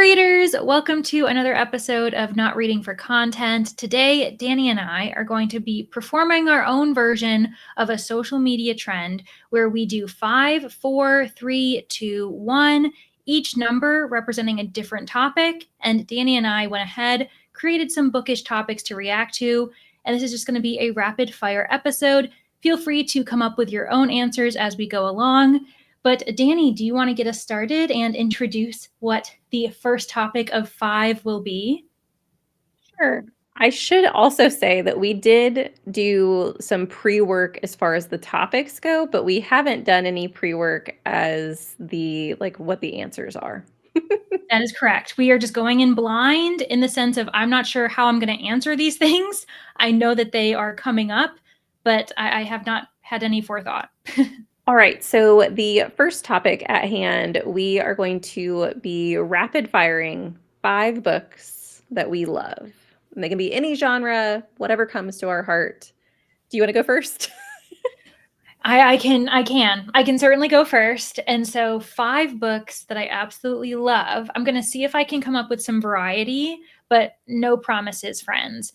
readers, welcome to another episode of Not Reading for Content. Today, Danny and I are going to be performing our own version of a social media trend where we do 5, 4, 3, 2, 1, each number representing a different topic. And Danny and I went ahead, created some bookish topics to react to, and this is just going to be a rapid fire episode. Feel free to come up with your own answers as we go along. But Danny, do you want to get us started and introduce what the first topic of 5 will be? Sure. I should also say that we did do some pre-work as far as the topics go, but we haven't done any pre-work as what the answers are. That is correct. We are just going in blind in the sense of I'm not sure how I'm going to answer these things. I know that they are coming up, but I have not had any forethought. All right, so the first topic at hand, we are going to be rapid firing 5 books that we love. And they can be any genre, whatever comes to our heart. Do you want to go first? I can certainly go first. And so 5 books that I absolutely love. I'm going to see if I can come up with some variety, but no promises, friends.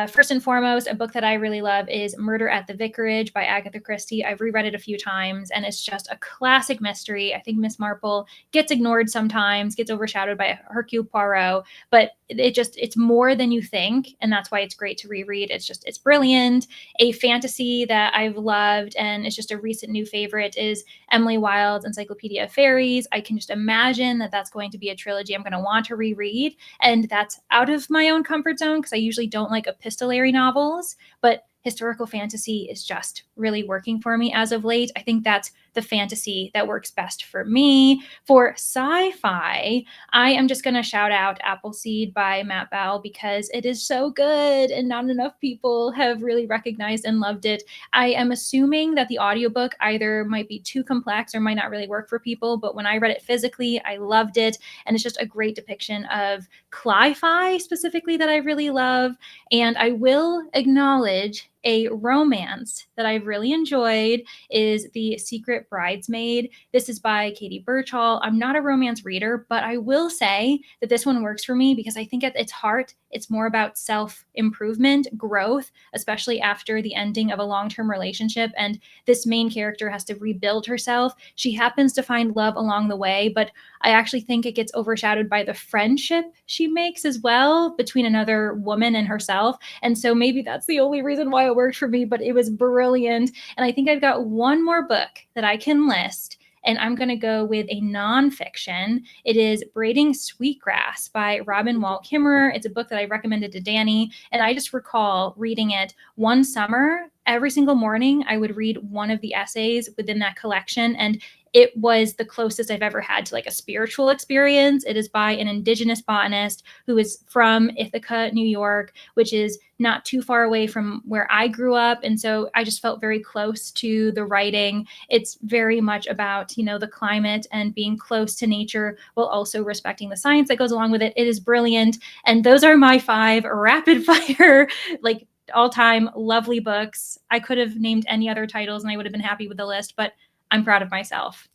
First and foremost, a book that I really love is Murder at the Vicarage by Agatha Christie. I've reread it a few times, and it's just a classic mystery. I think Miss Marple gets ignored sometimes, gets overshadowed by Hercule Poirot, but it's more than you think, and that's why it's great to reread. It's brilliant. A fantasy that I've loved, and it's just a recent new favorite, is Emily Wilde's Encyclopedia of Fairies. I can just imagine that that's going to be a trilogy I'm going to want to reread, and that's out of my own comfort zone because I usually don't like epistolary novels, but historical fantasy is just really working for me as of late. I think that's the fantasy that works best for me. For sci-fi, I am just going to shout out Appleseed by Matt Bell because it is so good and not enough people have really recognized and loved it. I am assuming that the audiobook either might be too complex or might not really work for people, but when I read it physically, I loved it. And it's just a great depiction of cli-fi specifically that I really love. And I will acknowledge a romance that I've really enjoyed is The Secret Bridesmaid. This is by Katie Birchall. I'm not a romance reader, but I will say that this one works for me because I think at its heart, it's more about self-improvement, growth, especially after the ending of a long-term relationship. And this main character has to rebuild herself. She happens to find love along the way, but I actually think it gets overshadowed by the friendship she makes as well between another woman and herself. And so maybe that's the only reason why it worked for me, but it was brilliant. And I think I've got one more book that I can list, and I'm going to go with a nonfiction. It is Braiding Sweetgrass by Robin Walt Kimmerer. It's a book that I recommended to Danny, and I just recall reading it one summer. Every single morning, I would read one of the essays within that collection, and it was the closest I've ever had to like a spiritual experience. It is by an indigenous botanist who is from Ithaca, New York, which is not too far away from where I grew up. And so I just felt very close to the writing. It's very much about, the climate and being close to nature while also respecting the science that goes along with it. It is brilliant. And those are my 5 rapid fire, like all-time lovely books. I could have named any other titles and I would have been happy with the list, but I'm proud of myself.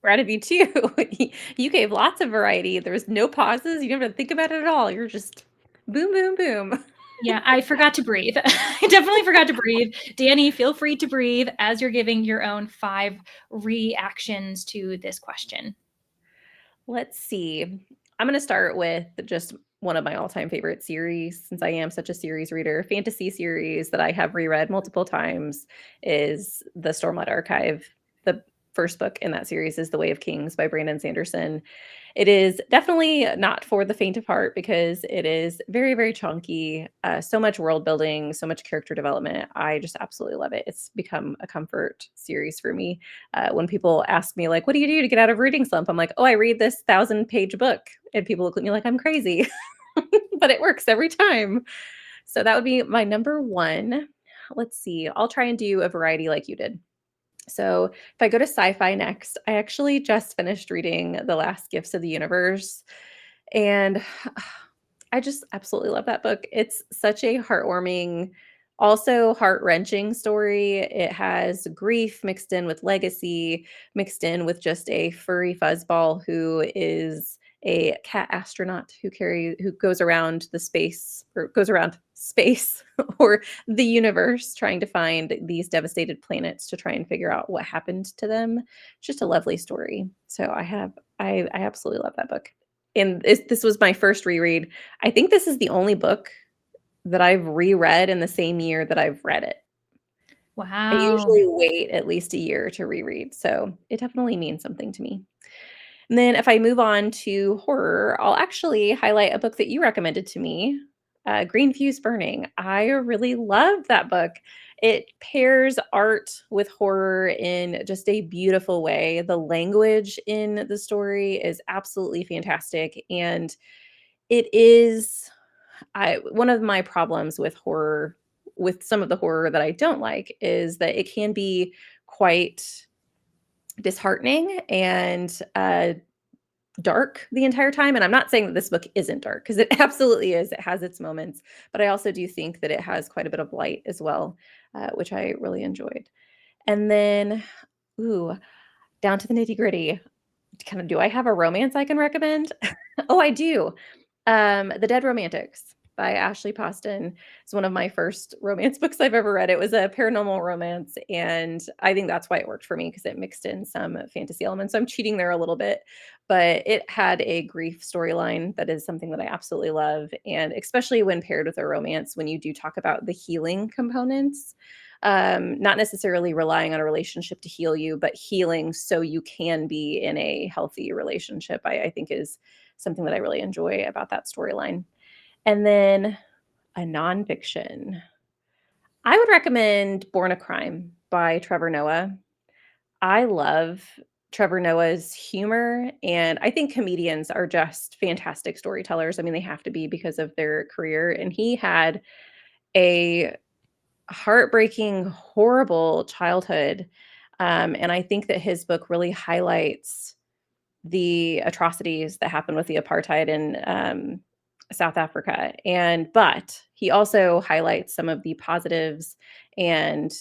Proud of you too. You gave lots of variety. There was no pauses. You didn't have to think about it at all. You're just boom, boom, boom. Yeah, I forgot to breathe. I definitely forgot to breathe. Danny, feel free to breathe as you're giving your own 5 reactions to this question. Let's see. I'm going to start with just one of my all-time favorite series, since I am such a series reader. Fantasy series that I have reread multiple times is the Stormlight Archive. The first book in that series is The Way of Kings by Brandon Sanderson. It is definitely not for the faint of heart because it is very, very chunky, so much world building, so much character development. I just absolutely love it. It's become a comfort series for me. When people ask me, like, what do you do to get out of reading slump? I'm like, oh, I read this 1,000-page book. And people look at me like I'm crazy, but it works every time. So that would be my number 1. Let's see. I'll try and do a variety like you did. So if I go to sci-fi next, I actually just finished reading The Last Gifts of the Universe, and I just absolutely love that book. It's such a heartwarming, also heart-wrenching story. It has grief mixed in with legacy, mixed in with just a furry fuzzball who is a cat astronaut who goes around space or the universe trying to find these devastated planets to try and figure out what happened to them. Just a lovely story. So I absolutely love that book. And this was my first reread. I think this is the only book that I've reread in the same year that I've read it. I Wow. usually wait at least a year to reread, so it definitely means something to me. And then if I move on to horror, I'll actually highlight a book that you recommended to me, Green Fuse Burning. I really love that book. It pairs art with horror in just a beautiful way. The language in the story is absolutely fantastic, and it is one of my problems with horror, with some of the horror that I don't like, is that it can be quite disheartening and dark the entire time. And I'm not saying that this book isn't dark, because it absolutely is. It has its moments, but I also do think that it has quite a bit of light as well, which I really enjoyed. And then, ooh, down to the nitty gritty. Kind of, do I have a romance I can recommend? Oh, I do. The Dead Romantics by Ashley Poston is one of my first romance books I've ever read. It was a paranormal romance, and I think that's why it worked for me, because it mixed in some fantasy elements. So I'm cheating there a little bit, but it had a grief storyline that is something that I absolutely love, and especially when paired with a romance, when you do talk about the healing components, not necessarily relying on a relationship to heal you, but healing so you can be in a healthy relationship, I think is something that I really enjoy about that storyline. And then a nonfiction. I would recommend Born a Crime by Trevor Noah. I love Trevor Noah's humor, and I think comedians are just fantastic storytellers. I mean, they have to be because of their career. And he had a heartbreaking, horrible childhood. And I think that his book really highlights the atrocities that happened with the apartheid in South Africa. But he also highlights some of the positives and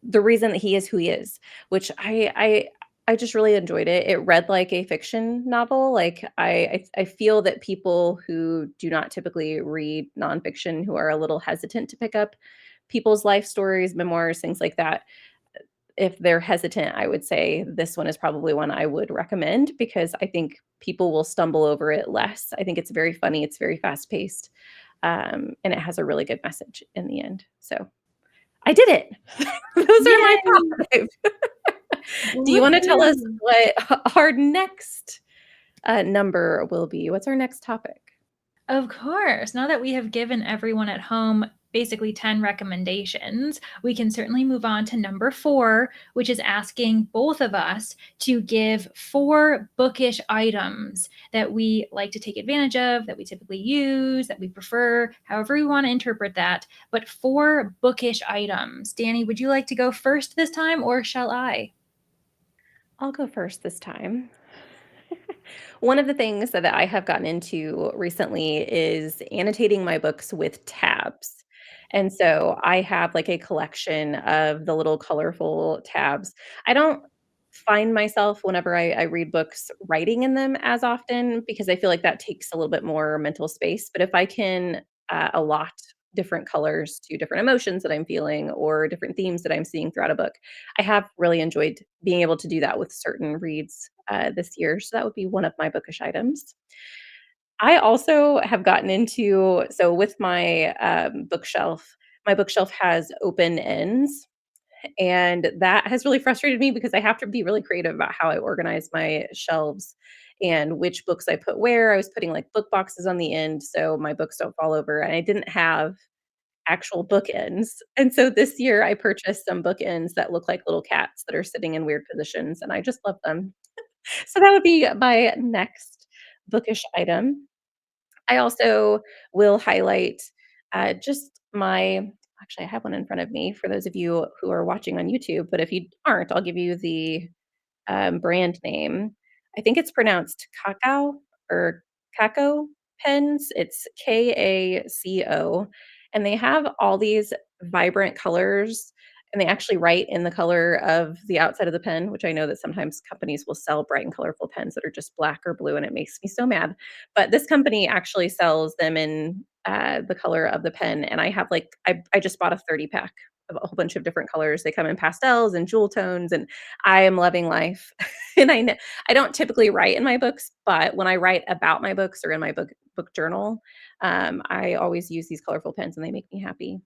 the reason that he is who he is, which I just really enjoyed it. It read like a fiction novel. Like I feel that people who do not typically read nonfiction, who are a little hesitant to pick up people's life stories, memoirs, things like that, if they're hesitant, I would say this one is probably one I would recommend, because I think people will stumble over it less. I think it's very funny, it's very fast paced, and it has a really good message in the end. So I did it. Those are my Yay! top 5. Do you want to tell us Woohoo! what our next number will be? What's our next topic? Of course. Now that we have given everyone at home basically 10 recommendations, we can certainly move on to number 4, which is asking both of us to give 4 bookish items that we like to take advantage of, that we typically use, that we prefer, however we want to interpret that, but 4 bookish items. Danny, would you like to go first this time, or shall I? I'll go first this time. One of the things that I have gotten into recently is annotating my books with tabs. And so I have like a collection of the little colorful tabs. I don't find myself, whenever I read books, writing in them as often, because I feel like that takes a little bit more mental space. But if I can allot different colors to different emotions that I'm feeling or different themes that I'm seeing throughout a book, I have really enjoyed being able to do that with certain reads this year. So that would be one of my bookish items. I also have gotten into, so with my bookshelf has open ends, and that has really frustrated me because I have to be really creative about how I organize my shelves and which books I put where. I was putting like book boxes on the end so my books don't fall over, and I didn't have actual bookends. And so this year I purchased some bookends that look like little cats that are sitting in weird positions, and I just love them. So that would be my next bookish item. I also will highlight just my, actually, I have one in front of me for those of you who are watching on YouTube, but if you aren't, I'll give you the brand name. I think it's pronounced cacao or Caco pens. It's Kaco. And they have all these vibrant colors and they actually write in the color of the outside of the pen, which I know that sometimes companies will sell bright and colorful pens that are just black or blue, and it makes me so mad. But this company actually sells them in the color of the pen, and I have like I just bought a 30 pack of a whole bunch of different colors. They come in pastels and jewel tones, and I am loving life. And I don't typically write in my books, but when I write about my books or in my book journal, I always use these colorful pens, and they make me happy.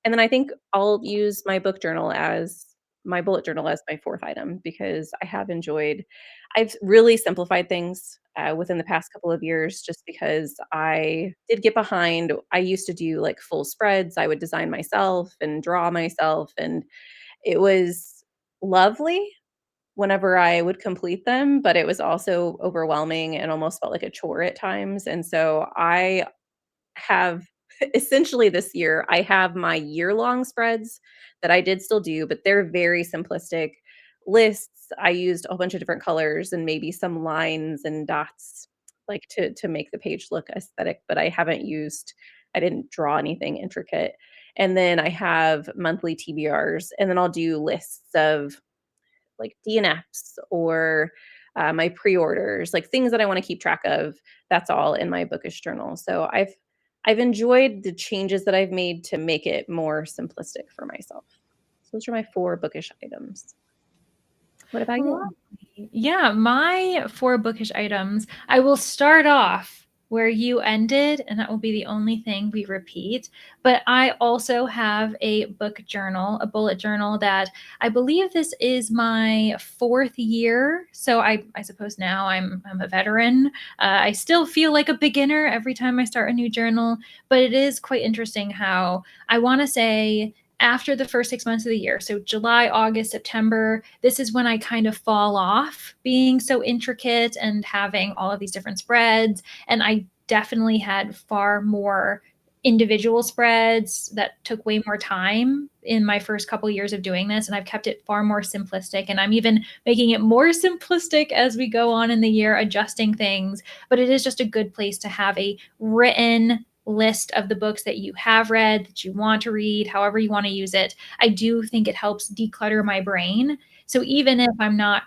And then I think I'll use my book journal as my bullet journal as my 4th item because I've really simplified things, within the past couple of years just because I did get behind. I used to do, like, full spreads. I would design myself and draw myself, and it was lovely whenever I would complete them, but it was also overwhelming and almost felt like a chore at times, and so I have essentially this year, I have my year-long spreads that I did still do, but they're very simplistic lists. I used a whole bunch of different colors and maybe some lines and dots, like, to make the page look aesthetic, but I didn't draw anything intricate. And then I have monthly TBRs, and then I'll do lists of like DNFs or my pre-orders, like things that I want to keep track of. That's all in my bookish journal. So I've enjoyed the changes that I've made to make it more simplistic for myself. So those are my 4 bookish items. What about you? Lovely. Yeah, my 4 bookish items, I will start off where you ended, and that will be the only thing we repeat. But I also have a book journal, a bullet journal that I believe this is my 4th year. So I suppose now I'm a veteran. I still feel like a beginner every time I start a new journal, but it is quite interesting how I want to say after the first 6 months of the year, so July, August, September, this is when I kind of fall off being so intricate and having all of these different spreads. And I definitely had far more individual spreads that took way more time in my first couple years of doing this. And I've kept it far more simplistic. And I'm even making it more simplistic as we go on in the year, adjusting things. But it is just a good place to have a written list of the books that you have read, that you want to read, however you want to use it. I do think it helps declutter my brain. So even if I'm not,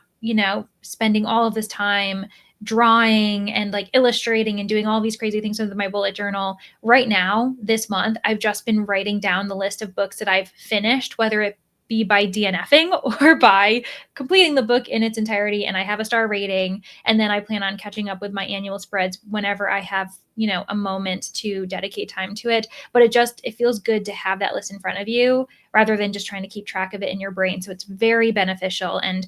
spending all of this time drawing and like illustrating and doing all these crazy things with my bullet journal, right now, this month, I've just been writing down the list of books that I've finished, whether it be by DNFing or by completing the book in its entirety. And I have a star rating. And then I plan on catching up with my annual spreads whenever I have, a moment to dedicate time to it. But it feels good to have that list in front of you rather than just trying to keep track of it in your brain. So it's very beneficial. And,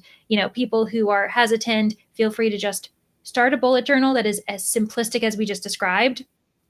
people who are hesitant, feel free to just start a bullet journal that is as simplistic as we just described.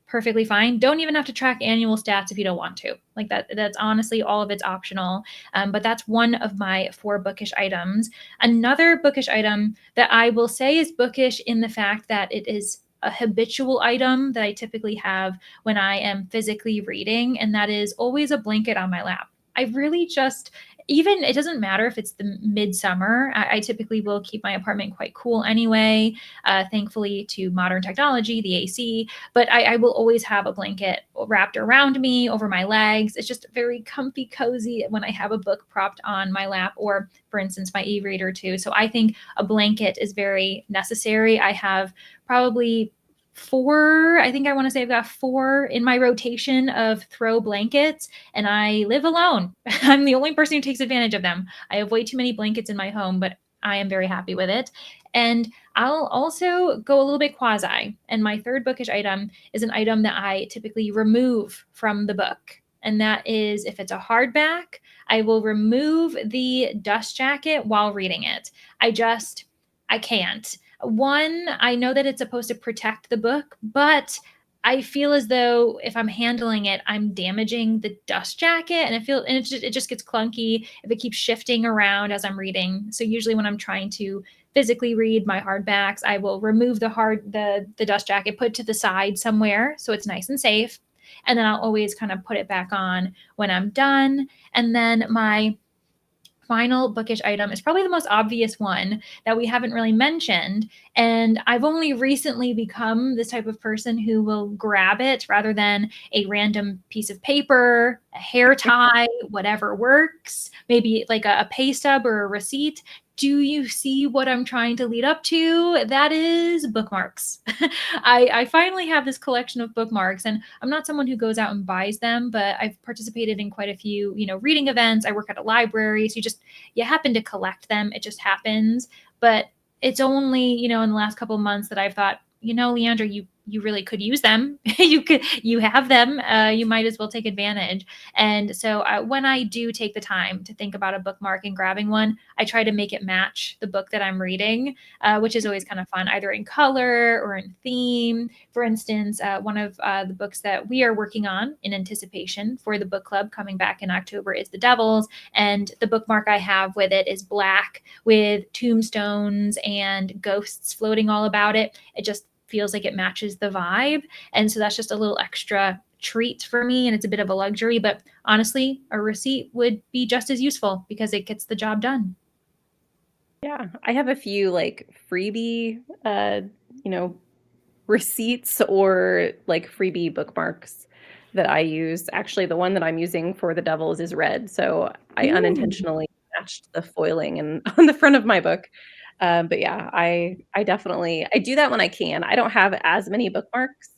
Perfectly fine. Don't even have to track annual stats if you don't want to. Like that's honestly all of it's optional. But that's one of my 4 bookish items. Another bookish item that I will say is bookish in the fact that it is a habitual item that I typically have when I am physically reading, and that is always a blanket on my lap. I really just, even it doesn't matter if it's the midsummer. I typically will keep my apartment quite cool anyway, thankfully to modern technology, the AC, but I will always have a blanket wrapped around me, over my legs. It's just very comfy, cozy when I have a book propped on my lap, or for instance, my e-reader too. So I think a blanket is very necessary. I have probably 4, I think I want to say I've got 4 in my rotation of throw blankets, and I live alone. I'm the only person who takes advantage of them. I have way too many blankets in my home, but I am very happy with it. And I'll also go a little bit quasi. And my 3rd bookish item is an item that I typically remove from the book. And that is, if it's a hardback, I will remove the dust jacket while reading it. I can't. One, I know that it's supposed to protect the book, but I feel as though if I'm handling it, I'm damaging the dust jacket, and it just gets clunky if it keeps shifting around as I'm reading. So usually when I'm trying to physically read my hardbacks, I will remove the dust jacket, put it to the side somewhere so it's nice and safe, and then I'll always kind of put it back on when I'm done. And then my final bookish item is probably the most obvious one that we haven't really mentioned. And I've only recently become this type of person who will grab it rather than a random piece of paper, a hair tie, whatever works, maybe like a pay stub or a receipt. Do you see what I'm trying to lead up to? That is bookmarks. I finally have this collection of bookmarks, and I'm not someone who goes out and buys them, but I've participated in quite a few, reading events. I work at a library, so you happen to collect them. It just happens. But it's only, in the last couple of months that I've thought, Leandra, you really could use them. You have them. You might as well take advantage. And so when I do take the time to think about a bookmark and grabbing one, I try to make it match the book that I'm reading, which is always kind of fun, either in color or in theme. For instance, one of the books that we are working on in anticipation for the book club coming back in October is The Devils. And the bookmark I have with it is black with tombstones and ghosts floating all about it. It just feels like it matches the vibe. And so that's just a little extra treat for me, and it's a bit of a luxury, but honestly, a receipt would be just as useful because it gets the job done. Yeah, I have a few like freebie, receipts or like freebie bookmarks that I use. Actually, the one that I'm using for The Devils is red, so I Ooh. unintentionally matched the foiling and on the front of my book. But yeah, I definitely I do that when I can. I don't have as many bookmarks,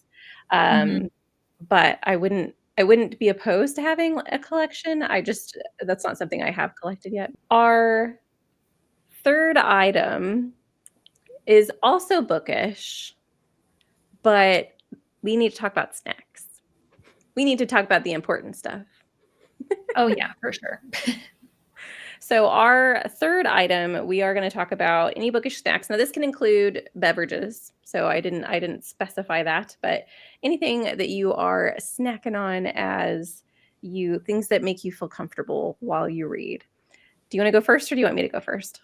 Mhm. but I wouldn't be opposed to having a collection. That's not something I have collected yet. Our third item is also bookish, but we need to talk about snacks. We need to talk about the important stuff. Oh yeah, for sure. So our third item, we are going to talk about any bookish snacks. Now this can include beverages. So I didn't specify that, but anything that you are snacking on as things that make you feel comfortable while you read. Do you want to go first or do you want me to go first?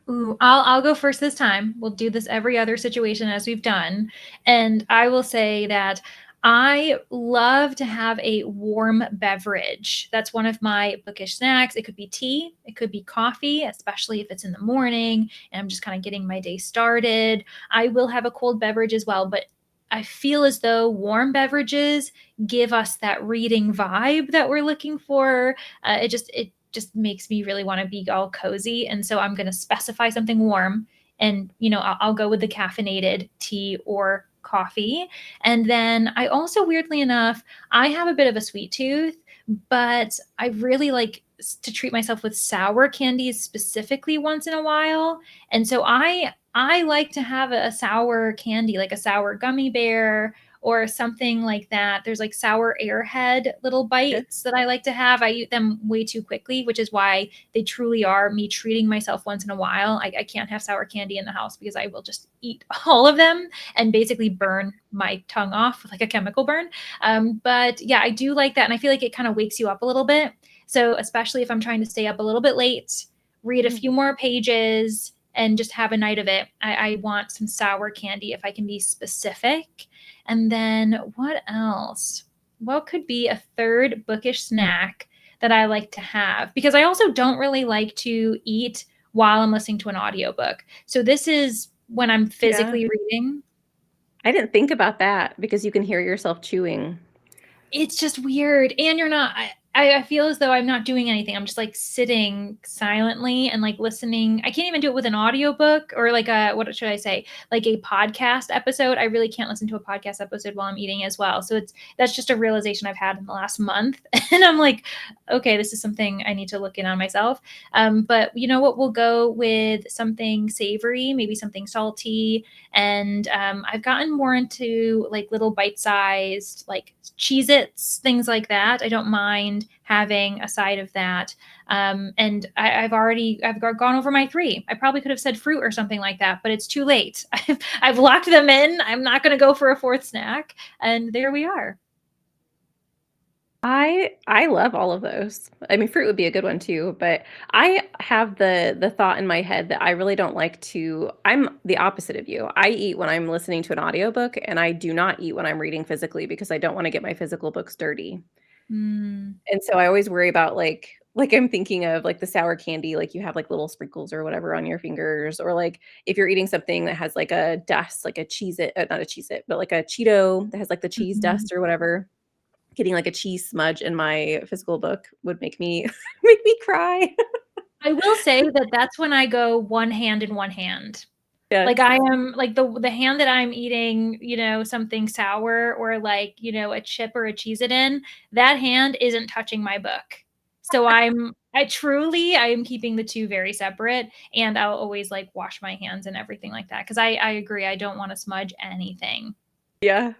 Ooh, I'll go first this time. We'll do this every other situation as we've done. And I will say that I love to have a warm beverage. That's one of my bookish snacks. It could be tea, it could be coffee, especially if it's in the morning and I'm just kind of getting my day started. I will have a cold beverage as well, but I feel as though warm beverages give us that reading vibe that we're looking for. It just makes me really want to be all cozy. And so I'm going to specify something warm, and, I'll go with the caffeinated tea or coffee. And then I also, weirdly enough, I have a bit of a sweet tooth, but I really like to treat myself with sour candies specifically once in a while. And so I like to have a sour candy, like a sour gummy bear or something like that. There's like sour airhead little Okay. bites that I like to have. I eat them way too quickly, which is why they truly are me treating myself once in a while. I can't have sour candy in the house because I will just eat all of them and basically burn my tongue off like a chemical burn. But yeah, I do like that. And I feel like it kind of wakes you up a little bit. So especially if I'm trying to stay up a little bit late, read a few more pages, and just have a night of it. I want some sour candy if I can be specific. And then what else? What could be a third bookish snack that I like to have? Because I also don't really like to eat while I'm listening to an audiobook. So this is when I'm Yeah. physically reading. I didn't think about that because you can hear yourself chewing. It's just weird. And I feel as though I'm not doing anything. I'm just like sitting silently and like listening. I can't even do it with an audiobook or like what should I say? Like a podcast episode. I really can't listen to a podcast episode while I'm eating as well. So that's just a realization I've had in the last month. And I'm like, okay, this is something I need to look in on myself. But you know what? We'll go with something savory, maybe something salty. And I've gotten more into like little bite-sized like Cheez-Its, things like that. I don't mind having a side of that. And I've gone over my 3. I probably could have said fruit or something like that, but it's too late. I've locked them in. I'm not going to go for a 4th snack. And there we are. I love all of those. I mean, fruit would be a good one too, but I have the thought in my head that I really don't like to I'm the opposite of you. I eat when I'm listening to an audiobook and I do not eat when I'm reading physically because I don't want to get my physical books dirty. Mm. And so I always worry about like Like, I'm thinking of, like, the sour candy, like, you have, like, little sprinkles or whatever on your fingers, or, like, if you're eating something that has, like, a dust, like a Cheez-It not a Cheez-It, but, like, a Cheeto that has, like, the cheese Mhm. dust or whatever, getting, like, a cheese smudge in my physical book would make me make me cry. I will say that that's when I go one hand in one hand. Like, Yes. I am like, the hand that I'm eating, something sour or, like, a chip or a Cheez-It in, that hand isn't touching my book. So I am keeping the 2 very separate, and I'll always, like, wash my hands and everything like that, 'cause I agree, I don't wanna smudge anything. Yeah.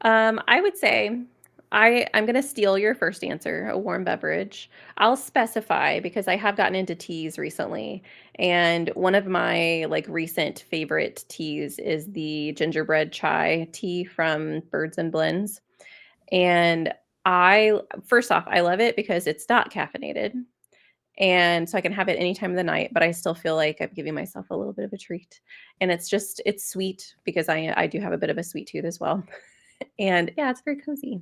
I would say I'm gonna steal your first answer, a warm beverage. I'll specify because I have gotten into teas recently, and one of my like recent favorite teas is the gingerbread chai tea from Birds and Blends. And I first off, I love it because it's not caffeinated. And so I can have it any time of the night, but I still feel like I'm giving myself a little bit of a treat. And it's sweet because I do have a bit of a sweet tooth as well. And yeah, it's very cozy.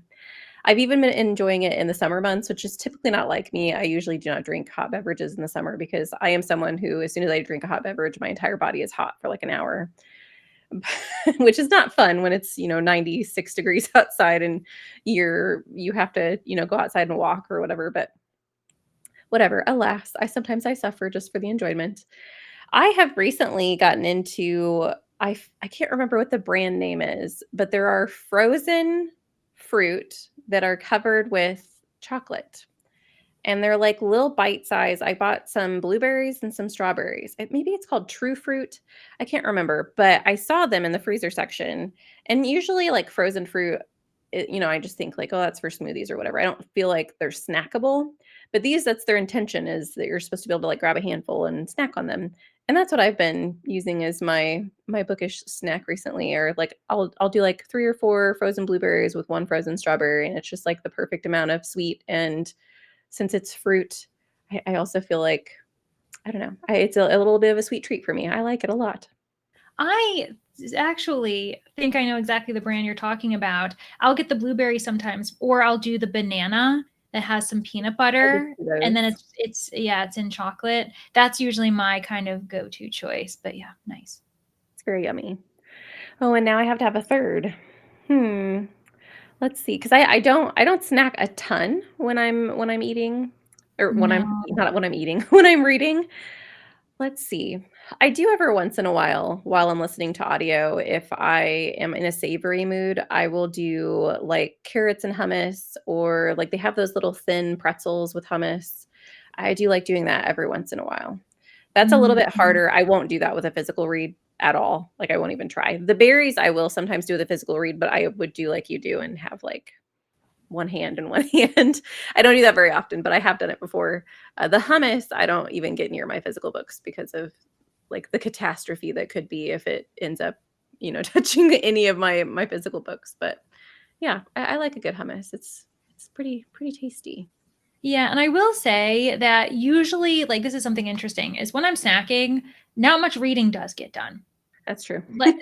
I've even been enjoying it in the summer months, which is typically not like me. I usually do not drink hot beverages in the summer because I am someone who, as soon as I drink a hot beverage, my entire body is hot for like an hour, which is not fun when it's, 96 degrees outside and you have to, go outside and walk or whatever. But whatever, alas, I suffer just for the enjoyment. I have recently gotten into I can't remember what the brand name is, but there are frozen fruit that are covered with chocolate. And they're like little bite size. I bought some blueberries and some strawberries. Maybe it's called True Fruit. I can't remember, but I saw them in the freezer section. And usually, like frozen fruit, I just think like, oh, that's for smoothies or whatever. I don't feel like they're snackable. But that's their intention is that you're supposed to be able to like grab a handful and snack on them. And that's what I've been using as my bookish snack recently. Or like I'll do like 3 or 4 frozen blueberries with 1 frozen strawberry, and it's just like the perfect amount of sweet, and since it's fruit, I also feel like I don't know, it's a little bit of a sweet treat for me. I like it a lot. I actually think I know exactly the brand you're talking about. I'll get the blueberry sometimes, or I'll do the banana that has some peanut I did butter, see and then those. it's in chocolate. That's usually my kind of go-to choice, but yeah, nice. It's very yummy. Oh, and now I have to have a third. Hmm, let's see, because I don't snack a ton when I'm eating, or when I'm No. not when I'm eating, when I'm reading. Let's see. I do every once in a while I'm listening to audio, if I am in a savory mood, I will do, like, carrots and hummus, or, like, they have those little thin pretzels with hummus. I do like doing that every once in a while. That's a little bit Mhm. harder. I won't do that with a physical read at all. Like, I won't even try. The berries, I will sometimes do with a physical read, but I would do like you do and have, like, one hand in one hand. I don't do that very often, but I have done it before. The hummus, I don't even get near my physical books because of like the catastrophe that could be if it ends up, touching any of my physical books. But yeah, I like a good hummus. It's pretty tasty. Yeah, and I will say that usually, like, this is something interesting, is when I'm snacking, not much reading does get done. That's true. Like,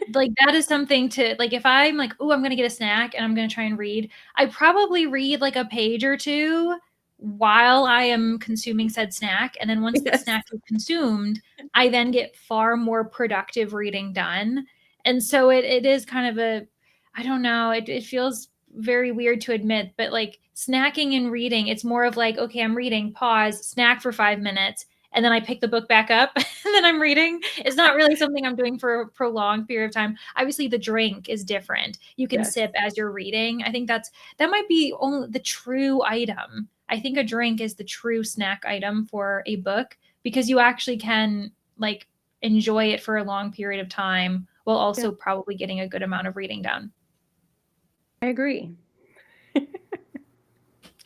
that is something to like, if I'm like, "Ooh, I'm gonna get a snack and I'm gonna try and read," I probably read, like, a page or 2 while I am consuming said snack, and then once the Yes. snack is consumed, I then get far more productive reading done, and so it is kind of a I don't know, it feels very weird to admit, but, like, snacking and reading, it's more of like, "Okay, I'm reading, pause, snack for 5 minutes, and then I pick the book back up, and then I'm reading." It's not really something I'm doing for a prolonged period of time. Obviously, the drink is different. You can Yes. sip as you're reading. I think that might be only the true item. I think a drink is the true snack item for a book because you actually can like enjoy it for a long period of time while Yeah, also probably getting a good amount of reading done. I agree.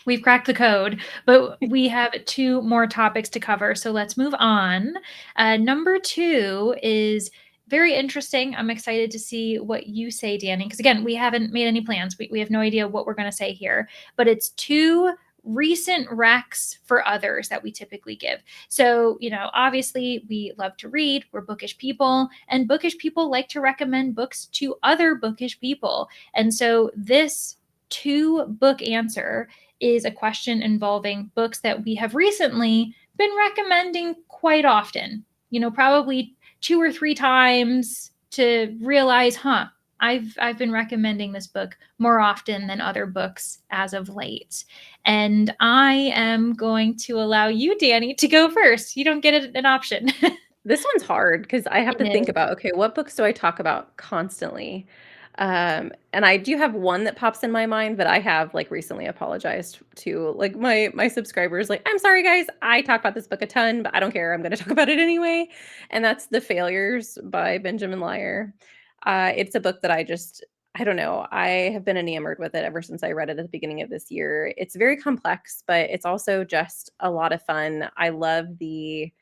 We've cracked the code, but we have 2 more topics to cover, so let's move on. Number 2 is very interesting. I'm excited to see what you say, Danny, because again, we haven't made any plans. We have no idea what we're going to say here, but it's 2 recent recs for others that we typically give. So, obviously, we love to read, we're bookish people, and bookish people like to recommend books to other bookish people. And so, this 2 book answer is a question involving books that we have recently been recommending quite often. Probably 2 or 3 times to realize, I've been recommending this book more often than other books as of late. And I am going to allow you, Danny, to go first. You don't get an option. This one's hard because I have to It think is. about, okay, what books do I talk about constantly? And I do have one that pops in my mind, but I have like recently apologized to like my subscribers, like, I'm sorry guys, I talk about this book a ton, but I don't care. I'm going to talk about it anyway. And that's The Failures by Benjamin Lyer. It's a book that I don't know. I have been enamored with it ever since I read it at the beginning of this year. It's very complex, but it's also just a lot of fun. I love the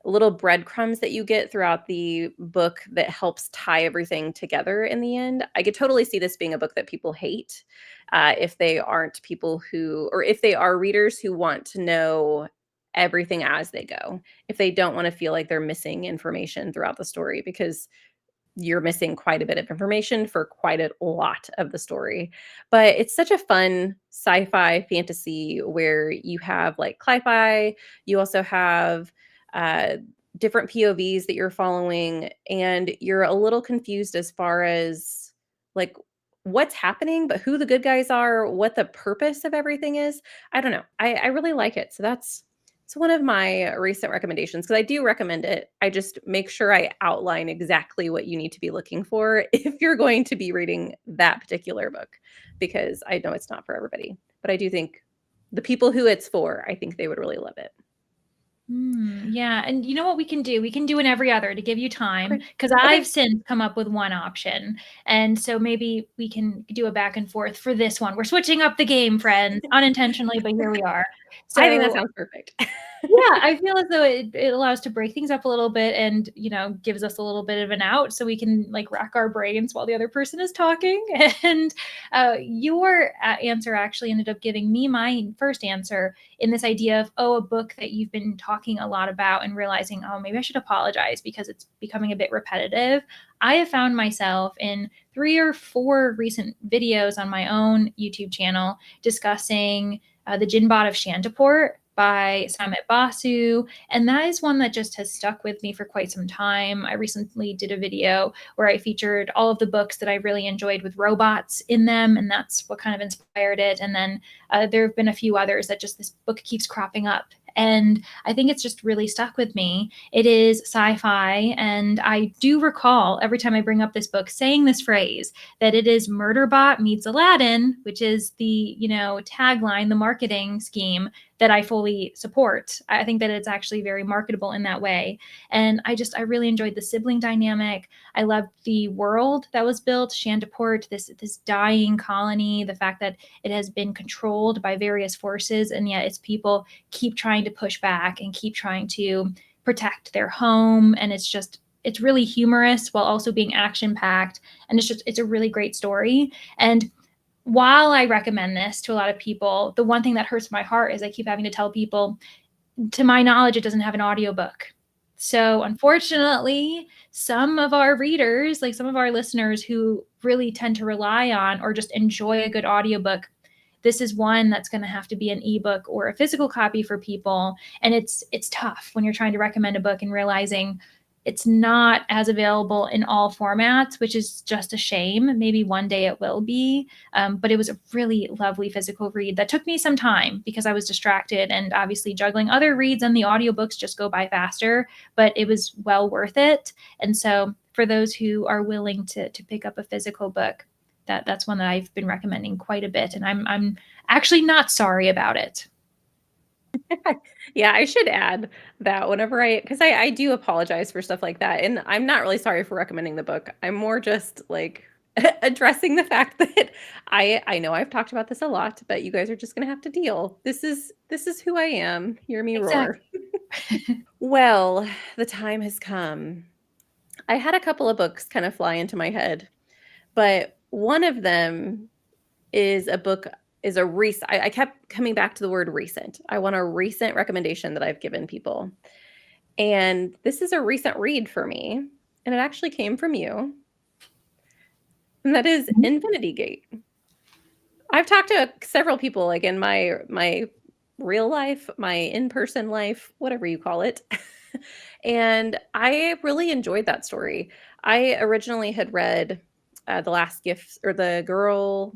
little breadcrumbs that you get throughout the book that helps tie everything together in the end. I could totally see this being a book that people hate if they aren't people who, or if they are readers who want to know everything as they go, if they don't want to feel like they're missing information throughout the story, because you're missing quite a bit of information for quite a lot of the story. But it's such a fun sci-fi fantasy where you have like sci-fi, you also have uh, different POVs that you're following, and you're a little confused as far as like what's happening, but who the good guys are, what the purpose of everything is. I don't know. I really like it. So that's it's one of my recent recommendations because I do recommend it. I just make sure I outline exactly what you need to be looking for if you're going to be reading that particular book, because I know it's not for everybody. But I do think the people who it's for, I think they would really love it. Yeah. And you know what we can do? We can do an every other to give you time Okay. because Okay. I've since come up with one option. And so maybe we can do a back and forth for this one. We're switching up the game, friends, unintentionally, but here we are. I think that So sounds perfect. yeah, I feel as though it allows to break things up a little bit and, gives us a little bit of an out so we can like rack our brains while the other person is talking. And your answer actually ended up giving me my first answer in this idea of, a book that you've been talking a lot about and realizing, maybe I should apologize because it's becoming a bit repetitive. I have found myself in 3 or 4 recent videos on my own YouTube channel discussing The Jinbad of Shantiport by Samit Basu. And that is one that just has stuck with me for quite some time. I recently did a video where I featured all of the books that I really enjoyed with robots in them, and that's what kind of inspired it. And then there have been a few others that just this book keeps cropping up. And I think it's just really stuck with me. It is sci-fi, and I do recall every time I bring up this book saying this phrase that it is Murderbot meets Aladdin, which is the tagline, the marketing scheme that I fully support. I think that it's actually very marketable in that way. And I really enjoyed the sibling dynamic. I loved the world that was built, Shantiport, this dying colony, the fact that it has been controlled by various forces, and yet its people keep trying to push back and keep trying to protect their home. And it's really humorous while also being action packed. And it's a really great story. And while I recommend this to a lot of people, the one thing that hurts my heart is I keep having to tell people, to my knowledge, it doesn't have an audiobook. So unfortunately, some of our readers, like some of our listeners who really tend to rely on or just enjoy a good audiobook, this is one that's going to have to be an ebook or a physical copy for people. And it's tough when you're trying to recommend a book and realizing it's not as available in all formats, which is just a shame. Maybe one day it will be. But it was a really lovely physical read that took me some time because I was distracted, and obviously juggling other reads and the audiobooks just go by faster, but it was well worth it. And so for those who are willing to pick up a physical book, that's one that I've been recommending quite a bit, and I'm actually not sorry about it. Yeah, I should add that whenever because I do apologize for stuff like that. And I'm not really sorry for recommending the book. I'm more just like addressing the fact that I know I've talked about this a lot, but you guys are just gonna have to deal. This is who I am. Hear me roar. Exactly. Well, the time has come. I had a couple of books kind of fly into my head, but one of them is a book is a recent. I kept coming back to the word recent. I want a recent recommendation that I've given people. And this is a recent read for me, and it actually came from you. And that is Infinity Gate. I've talked to several people, like in my real life, my in-person life, whatever you call it. And I really enjoyed that story. I originally had read The Last Gifts, or the girl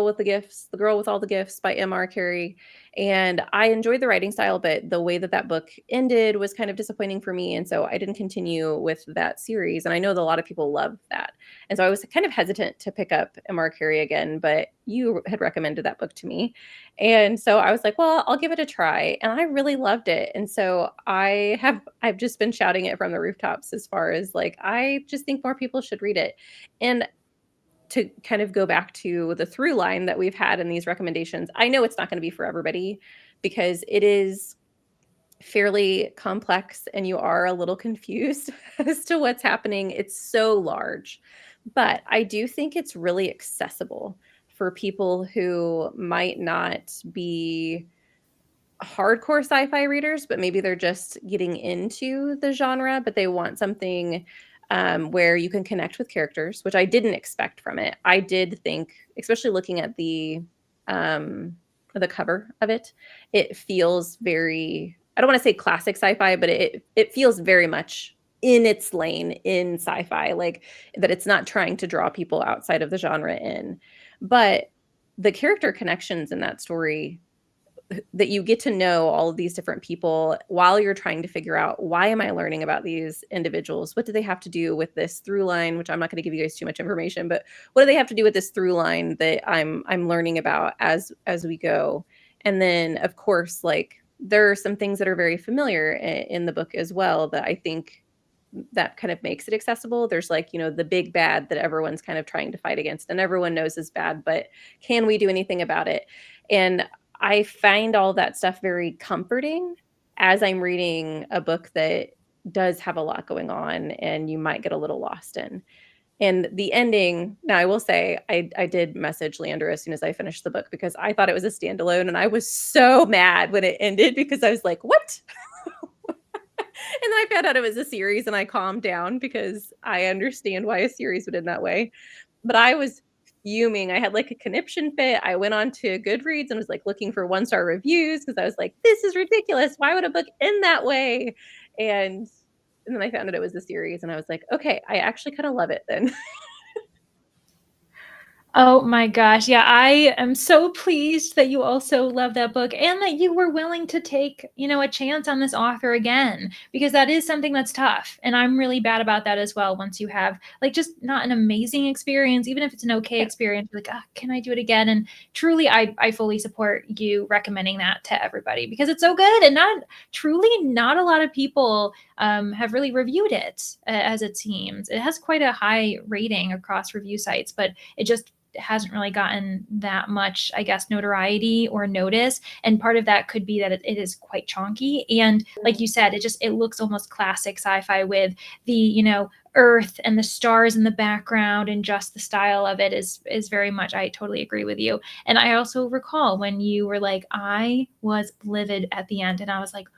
with the gifts, the girl with all the gifts by M.R. Carey, and I enjoyed the writing style, but the way that that book ended was kind of disappointing for me, and so I didn't continue with that series. And I know that a lot of people love that, and so I was kind of hesitant to pick up M.R. Carey again, but you had recommended that book to me. And so I was like, well, I'll give it a try. And I really loved it. And so I've just been shouting it from the rooftops as far as like, I just think more people should read it. And to kind of go back to the through line that we've had in these recommendations, I know it's not going to be for everybody because it is fairly complex and you are a little confused as to what's happening. It's so large, but I do think it's really accessible for people who might not be hardcore sci-fi readers, but maybe they're just getting into the genre, but they want something where you can connect with characters, which I didn't expect from it. I did think, especially looking at um, the cover of it, it feels very, I don't want to say classic sci-fi, but it feels very much in its lane in sci-fi, like that it's not trying to draw people outside of the genre in. But the character connections in that story, that you get to know all of these different people while you're trying to figure out, why am I learning about these individuals? What do they have to do with this through line, which I'm not going to give you guys too much information, but what do they have to do with this through line that I'm learning about as we go? And then of course, like there are some things that are very familiar in the book as well that I think that kind of makes it accessible. There's like, the big bad that everyone's kind of trying to fight against and everyone knows is bad, but can we do anything about it? And I find all that stuff very comforting as I'm reading a book that does have a lot going on and you might get a little lost in. And the ending, now I will say, I did message Leander as soon as I finished the book because I thought it was a standalone and I was so mad when it ended because I was like, what? And then I found out it was a series and I calmed down because I understand why a series would end that way. But I was fuming. I had like a conniption fit. I went on to Goodreads and was like looking for 1-star reviews because I was like, this is ridiculous. Why would a book end that way? And and then I found out it was a series and I was like, okay, I actually kind of love it then. Oh my gosh. Yeah, I am so pleased that you also love that book and that you were willing to take, a chance on this author again, because that is something that's tough. And I'm really bad about that as well. Once you have like just not an amazing experience, even if it's an okay Yeah. experience, like, can I do it again? And truly, I fully support you recommending that to everybody because it's so good. And not a lot of people have really reviewed it, as it seems. It has quite a high rating across review sites, but it just hasn't really gotten that much, I guess, notoriety or notice. And part of that could be that it is quite chonky. And like you said, it looks almost classic sci-fi with the, earth and the stars in the background, and just the style of it is very much, I totally agree with you. And I also recall when you were like, I was livid at the end and I was like,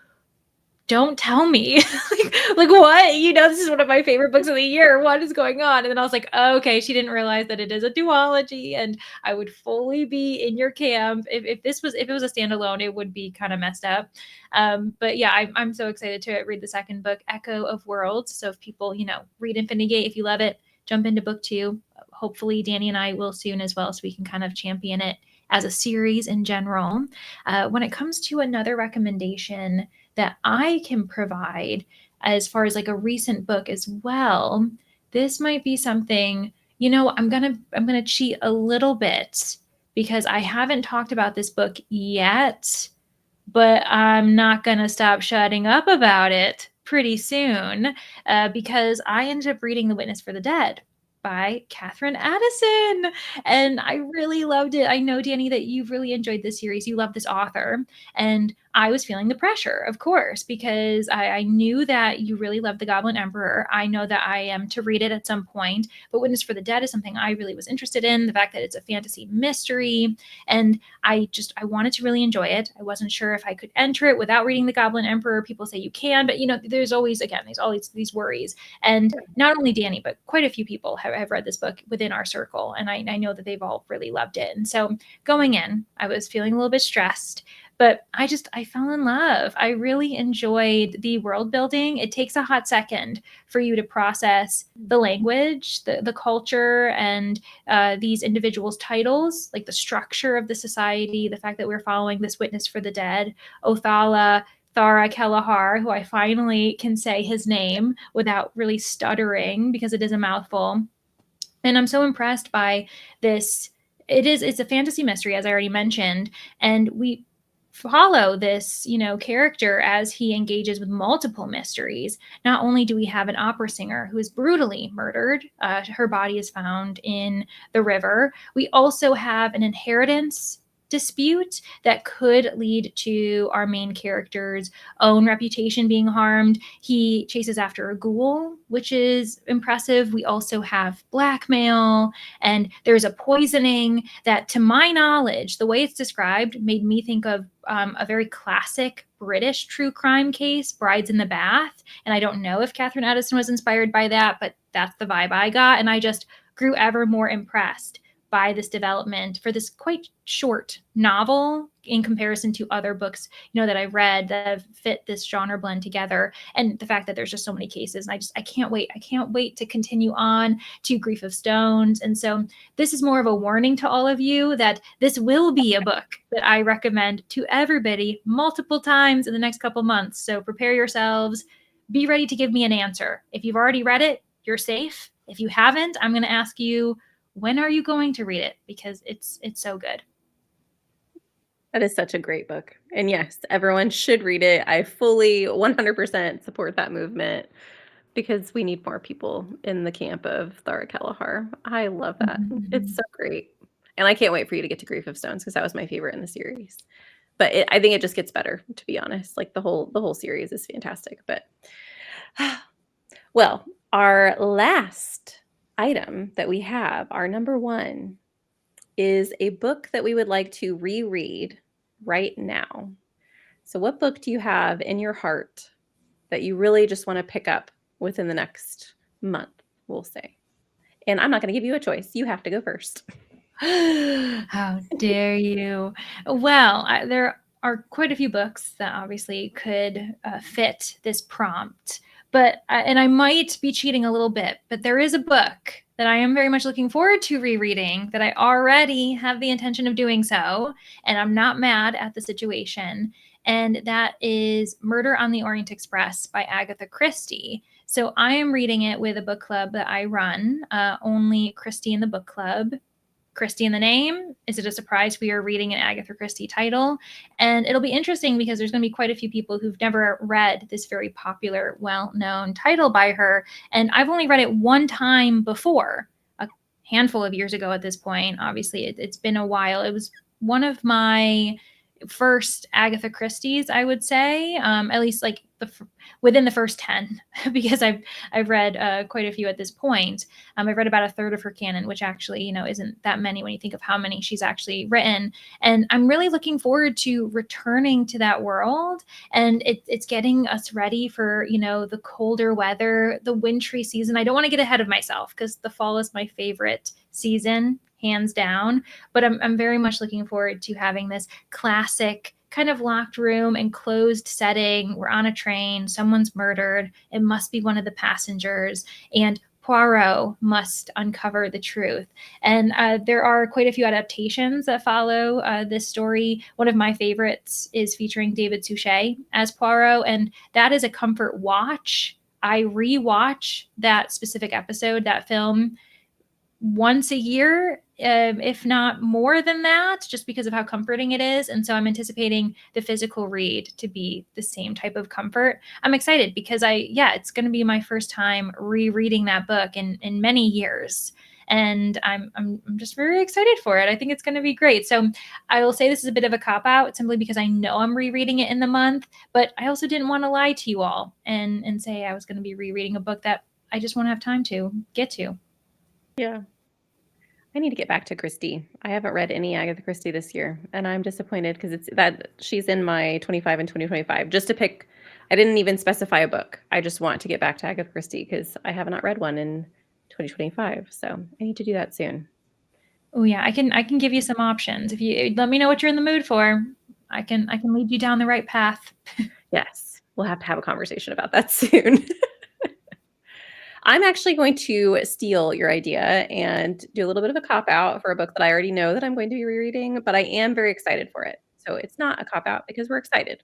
don't tell me. like what? This is one of my favorite books of the year. What is going on? And then I was like, oh, okay, she didn't realize that it is a duology, and I would fully be in your camp. If it was a standalone, it would be kind of messed up. But yeah, I'm so excited to read the second book, Echo of Worlds. So if people, read Infinity Gate, if you love it, jump into book 2. Hopefully Danny and I will soon as well, so we can kind of champion it as a series in general. When it comes to another recommendation that I can provide as far as like a recent book as well, this might be something, I'm going to cheat a little bit because I haven't talked about this book yet, but I'm not going to stop shutting up about it pretty soon, because I ended up reading The Witness for the Dead by Catherine Addison, and I really loved it. I know, Danny, that you've really enjoyed this series. You love this author, and I was feeling the pressure, of course, because I knew that you really loved The Goblin Emperor. I know that I am to read it at some point, but Witness for the Dead is something I really was interested in. The fact that it's a fantasy mystery, and I wanted to really enjoy it. I wasn't sure if I could enter it without reading The Goblin Emperor. People say you can, but there's always these worries. And not only Danny, but quite a few people have read this book within our circle, and I know that they've all really loved it. And so going in, I was feeling a little bit stressed, but I fell in love. I really enjoyed the world building. It takes a hot second for you to process the language, the culture, and these individuals' titles, like the structure of the society, the fact that we're following this witness for the dead, Othala Thara Kelleher, who I finally can say his name without really stuttering because it is a mouthful. And I'm so impressed by this. It's a fantasy mystery, as I already mentioned, and we follow this, character as he engages with multiple mysteries. Not only do we have an opera singer who is brutally murdered, her body is found in the river. We also have an inheritance dispute that could lead to our main character's own reputation being harmed. He chases after a ghoul, which is impressive. We also have blackmail, and there's a poisoning that, to my knowledge, the way it's described made me think of a very classic British true crime case, Brides in the Bath. And I don't know if Catherine Addison was inspired by that, but that's the vibe I got. And I just grew ever more impressed by this development for this quite short novel in comparison to other books, that I've read that have fit this genre blend together. And the fact that there's just so many cases, and I can't wait. I can't wait to continue on to Grief of Stones. And so this is more of a warning to all of you that this will be a book that I recommend to everybody multiple times in the next couple months. So prepare yourselves, be ready to give me an answer. If you've already read it, you're safe. If you haven't, I'm going to ask you, when are you going to read it? Because it's so good. That is such a great book. And yes, everyone should read it. I fully 100% support that movement because we need more people in the camp of Thara Kelleher. I love that. It's so great. And I can't wait for you to get to Grief of Stones because that was my favorite in the series. But I think it just gets better, to be honest. Like the whole series is fantastic. But well, our last item that we have, our number one, is a book that we would like to reread right now. So what book do you have in your heart that you really just want to pick up within the next month, we'll say? And I'm not going to give you a choice. You have to go first. How dare you? Well, there are quite a few books that obviously could fit this prompt, but and I might be cheating a little bit, but there is a book that I am very much looking forward to rereading that I already have the intention of doing so, and I'm not mad at the situation, and that is Murder on the Orient Express by Agatha Christie. So I am reading it with a book club that I run, only Christie in the book club. Christie in the name. Is it a surprise we are reading an Agatha Christie title? And it'll be interesting because there's going to be quite a few people who've never read this very popular, well-known title by her. And I've only read it one time before, a handful of years ago at this point. Obviously, it's been a while. It was one of my first Agatha Christie's, I would say, at least like within the first 10, because I've read quite a few at this point. I've read about a third of her canon, which actually, isn't that many when you think of how many she's actually written. And I'm really looking forward to returning to that world. And it's getting us ready for, the colder weather, the wintry season. I don't want to get ahead of myself because the fall is my favorite season, hands down. But I'm very much looking forward to having this classic kind of locked room, enclosed setting. We're on a train, someone's murdered. It must be one of the passengers, and Poirot must uncover the truth. And there are quite a few adaptations that follow this story. One of my favorites is featuring David Suchet as Poirot, and that is a comfort watch. I rewatch that specific episode, that film, once a year, if not more than that, just because of how comforting it is. And so I'm anticipating the physical read to be the same type of comfort. I'm excited because it's going to be my first time rereading that book in many years. and I'm just very excited for it. I think it's going to be great. So I will say this is a bit of a cop-out simply because I know I'm rereading it in the month, but I also didn't want to lie to you all and say I was going to be rereading a book that I just won't have time to get to. Yeah. I need to get back to Christie. I haven't read any Agatha Christie this year, and I'm disappointed because it's that she's in my 25 and 2025. Just to pick, I didn't even specify a book. I just want to get back to Agatha Christie because I have not read one in 2025. So I need to do that soon. Oh yeah, I can give you some options. If you let me know what you're in the mood for, I can lead you down the right path. Yes, we'll have to have a conversation about that soon. I'm actually going to steal your idea and do a little bit of a cop out for a book that I already know that I'm going to be rereading, but I am very excited for it. So it's not a cop out because we're excited.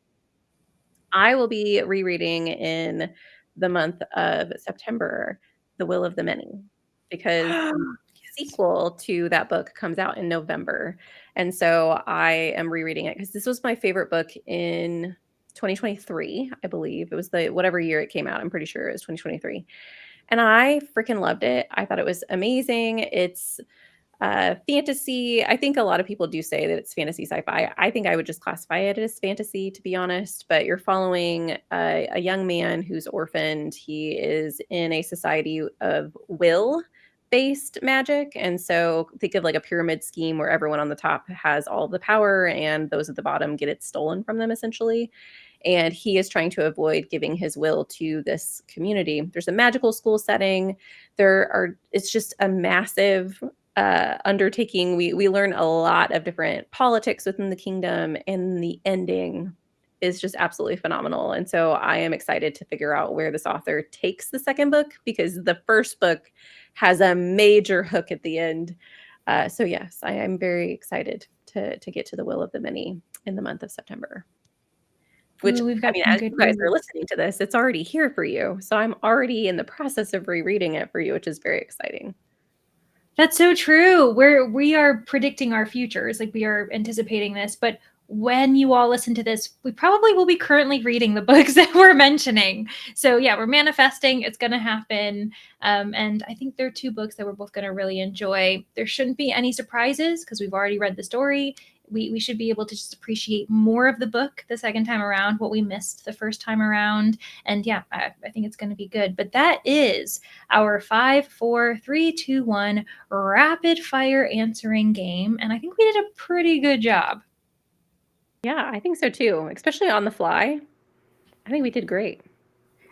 I will be rereading in the month of September, The Will of the Many, because the Yes. sequel to that book comes out in November. And so I am rereading it because this was my favorite book in 2023, I believe. It was the whatever year it came out. I'm pretty sure it was 2023. And I freaking loved it. I thought it was amazing. It's fantasy. I think a lot of people do say that it's fantasy sci-fi. I think I would just classify it as fantasy, to be honest. But you're following a young man who's orphaned. He is in a society of will-based magic, and so think of like a pyramid scheme where everyone on the top has all the power, and those at the bottom get it stolen from them, essentially. And he is trying to avoid giving his will to this community. There's a magical school setting. It's just a massive undertaking. We learn a lot of different politics within the kingdom, and the ending is just absolutely phenomenal. And so I am excited to figure out where this author takes the second book, because the first book has a major hook at the end. So yes, I am very excited to get to The Will of the Many in the month of September. Which, Ooh, we've I got mean, some as good you guys are reads. listening to this, it's already here for you. So I'm already in the process of rereading it for you, which is very exciting. That's so true. We are predicting our futures, like we are anticipating this, but when you all listen to this, we probably will be currently reading the books that we're mentioning. So yeah, we're manifesting. It's going to happen. And I think there are two books that we're both going to really enjoy. There shouldn't be any surprises because we've already read the story. We should be able to just appreciate more of the book the second time around, what we missed the first time around. And yeah, I think it's going to be good. But that is our 5, 4, 3, 2, 1 rapid fire answering game. And I think we did a pretty good job. Yeah, I think so too, especially on the fly. I think we did great.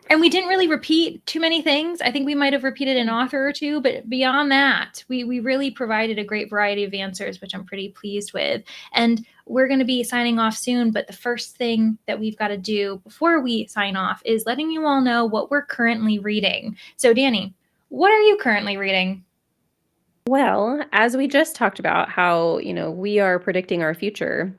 And we didn't really repeat too many things. I think we might have repeated an author or two, but beyond that, we really provided a great variety of answers, which I'm pretty pleased with. And we're going to be signing off soon, but the first thing that we've got to do before we sign off is letting you all know what we're currently reading. So, Danny, what are you currently reading? Well, as we just talked about how, we are predicting our future,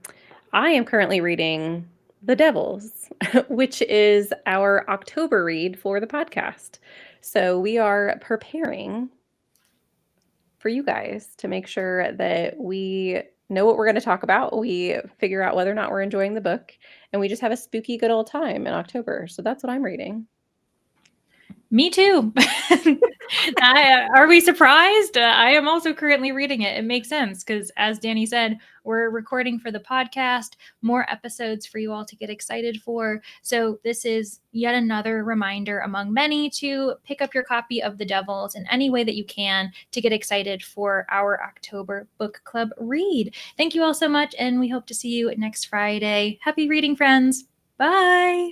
I am currently reading The Devils, which is our October read for the podcast. So we are preparing for you guys to make sure that we know what we're going to talk about. We figure out whether or not we're enjoying the book, and we just have a spooky good old time in October. So that's what I'm reading. Me too. Are we surprised? I am also currently reading it. It makes sense because, as Danny said, we're recording for the podcast, more episodes for you all to get excited for. So, this is yet another reminder among many to pick up your copy of The Devils in any way that you can to get excited for our October book club read. Thank you all so much, and we hope to see you next Friday. Happy reading, friends. Bye.